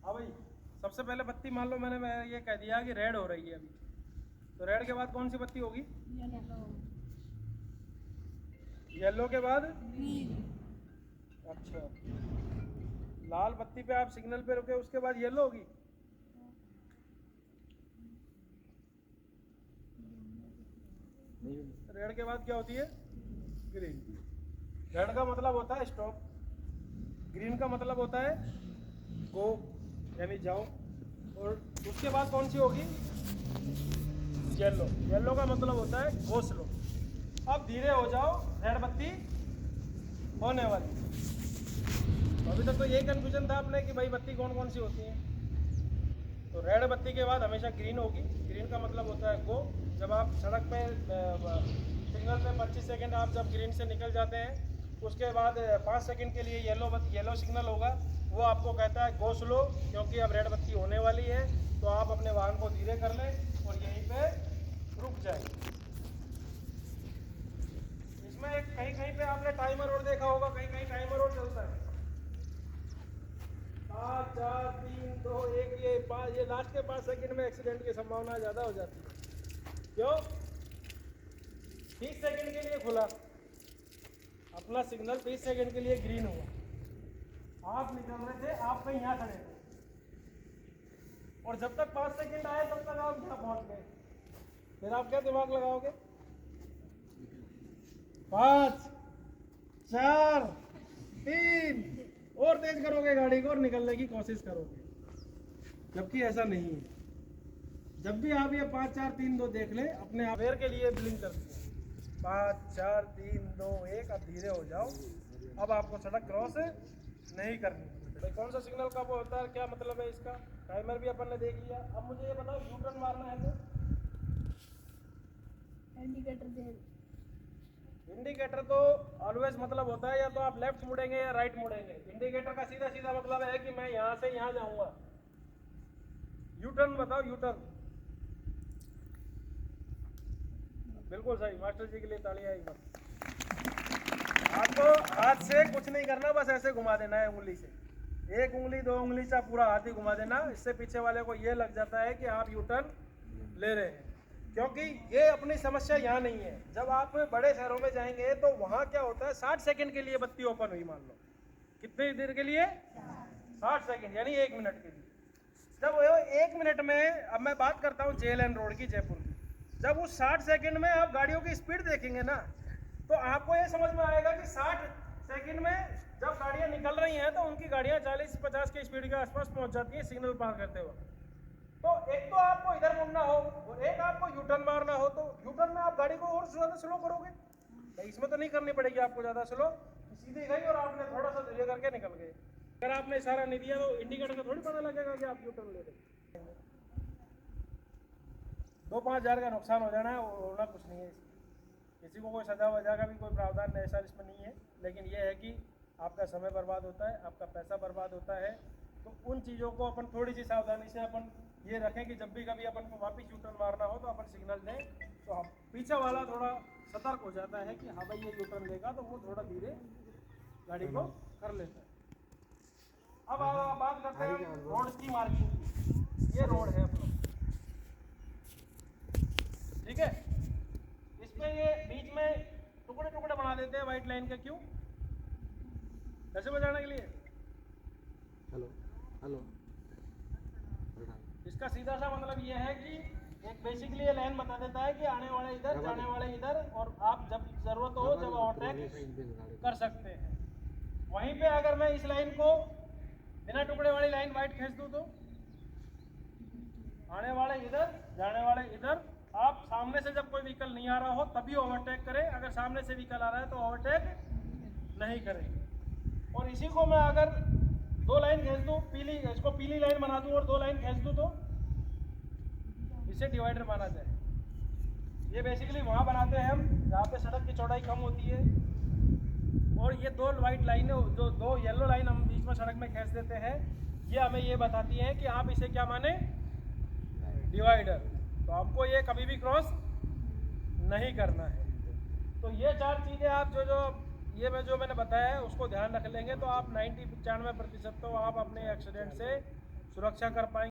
हाँ भाई, सबसे पहले बत्ती मान लो मैंने ये कह दिया कि रेड हो रही है अभी, तो रेड के बाद कौन सी बत्ती होगी? येलो के बाद? अच्छा, लाल बत्ती पे आप सिग्नल पे रुके, उसके बाद येलो होगी? रेड के बाद क्या होती है? ग्रीन। रेड का मतलब होता है स्टॉप, ग्रीन का मतलब होता है गो यानी जाओ, और उसके बाद कौन सी होगी? येलो। येलो का मतलब होता है गो स्लो। अब धीरे हो जाओ, रेड बत्ती होने वाली। तो अभी तक तो यही कन्फ्यूजन था अपने कि भाई बत्ती कौन कौन सी होती है। तो रेड बत्ती के बाद हमेशा ग्रीन होगी। ग्रीन का मतलब होता है गो। जब आप सड़क पे सिग्नल पे 25 सेकंड आप जब ग्रीन से निकल जाते हैं, उसके बाद 5 सेकंड के लिए येलो सिग्नल होगा, वो आपको कहता है गो स्लो, क्योंकि अब रेड बत्ती होने वाली है। तो आप अपने वाहन को धीरे कर लें और यहीं पे रुक जाएं। इसमें कहीं कहीं पे आपने टाइमर और देखा होगा, कहीं कहीं टाइमर और चलता है। 5 4 3 2 1, ये लास्ट के 5 सेकंड में एक्सीडेंट की संभावना ज़्यादा हो जाती है। क्यों? 30 सेकंड के लिए खुला अपना सिग्नल, 30 सेकंड के लिए ग्रीन हुआ, आप निकल रहे थे, आप कहीं यहाँ खड़े थे, और जब तक 5 सेकंड आए तब तक आप यहाँ पहुँच गए। फिर आप क्या दिमाग लगाओगे? 5 4 3, और तेज करोगे गाड़ी को और निकलने की कोशिश करोगे, जबकि ऐसा नहीं है। जब भी आप ये 5 4 3 2 देख ले, अपने आप के लिए ब्लिंक कर दिया, 5 4 3 2 1, अब धीरे हो जाओ, अब आपको सड़क क्रॉस नहीं करनी। भाई कौन सा सिग्नल कब होता है, क्या मतलब है इसका? टाइमर भी अपन ने देख लिया। अब मुझे ये बताओ, यू टर्न मारना है तो इंडिकेटर तो ऑलवेज मतलब होता है या तो आप लेफ्ट मुड़ेंगे या राइट मुड़ेंगे। इंडिकेटर का सीधा सीधा मतलब है कि मैं यहाँ से यहाँ जाऊँगा। यू टर्न बताओ, यू टर्न। बिल्कुल सही, मास्टर जी के लिए तालियां एक बार। आपको हाथ से कुछ नहीं करना, बस ऐसे घुमा देना है उंगली से, 1 उंगली 2 उंगली से पूरा हाथ ही घुमा देना। इससे पीछे वाले को ये लग जाता है कि आप यू टर्न ले रहे हैं, क्योंकि ये अपनी समस्या यहाँ नहीं है। जब आप बड़े शहरों में जाएंगे तो वहाँ क्या होता है, 60 सेकंड के लिए बत्ती ओपन हुई मान लो, कितनी देर के लिए? 60 सेकंड यानी 1 मिनट के लिए। जब 1 मिनट में, अब मैं बात करता हूँ JLN रोड की, जयपुर की, जब उस 60 सेकंड में आप गाड़ियों की स्पीड देखेंगे ना, तो आपको ये समझ में आएगा कि 60 सेकंड में जब गाड़ियाँ निकल रही हैं तो उनकी गाड़ियाँ 40-50 की स्पीड के आसपास पहुँच जाती हैं सिग्नल पार करते वक्त। तो एक तो आपको इधर मुड़ना हो और एक आपको यू टर्न मारना हो, तो यू टर्न में आप गाड़ी को और ज़्यादा स्लो करोगे। तो इसमें तो नहीं करनी पड़ेगी आपको ज़्यादा स्लो, सीधी गई और आपने थोड़ा सा धीरे करके निकल गए। अगर आपने इशारा नहीं दिया तो इंडिकेटर का थोड़ी पता लगेगा कि आप यू टर्न ले रहे हैं। 2-5 हज़ार का नुकसान हो जाना है, होना कुछ नहीं है इसमें। किसी को कोई सजा वजा का भी कोई प्रावधान ऐसा इसमें नहीं है, लेकिन यह है कि आपका समय बर्बाद होता है, आपका पैसा बर्बाद होता है। तो उन चीज़ों को अपन थोड़ी सी सावधानी से अपन ये रखें कि जब भी कभी अपन को वापस यू टर्न मारना हो तो अपन सिग्नल दें, तो हम पीछे वाला थोड़ा सतर्क हो जाता है कि हाँ भाई ये यू टर्न लेगा, तो वो थोड़ा धीरे गाड़ी को कर लेता है। अब बात करते हैं रोड की मार्किंग की। ये रोड है अपना, ठीक है, इसमें ये बीच में टुकड़े टुकड़े बना देते हैं वाइट लाइन के, क्यों? कैसे बजाने के लिए? Hello hello. इसका सीधा सा मतलब ये है कि एक बेसिकली ये लाइन बता देता है कि आने वाले इधर, जाने वाले इधर, और आप जब जरूरत हो जब ओवरटेक कर सकते हैं। वहीं पे अगर मैं इस लाइन को बिना टुकड़े वाली लाइन वाइट खींच दूं तो आने वाले इधर, जाने वाले इधर, आप सामने से जब कोई व्हीकल नहीं आ रहा हो तभी ओवरटेक करें, अगर सामने से व्हीकल आ रहा है तो ओवरटेक नहीं करें। और इसी को मैं अगर 2 लाइन खींच दूँ, पीली, इसको पीली लाइन बना दूँ और 2 लाइन खींच दूँ तो इसे डिवाइडर माना जाए। ये बेसिकली वहाँ बनाते हैं हम जहाँ पे सड़क की चौड़ाई कम होती है, और ये 2 वाइट लाइनें, जो 2 येलो लाइन हम बीच में सड़क में खींच देते हैं, ये हमें ये बताती हैं कि आप इसे क्या माने, डिवाइडर। तो आपको ये कभी भी क्रॉस नहीं करना है। तो ये 4 चीज़ें आप जो मैंने बताया है उसको ध्यान रख लेंगे तो आप 95% तो आप अपने एक्सीडेंट से सुरक्षा कर पाएंगे।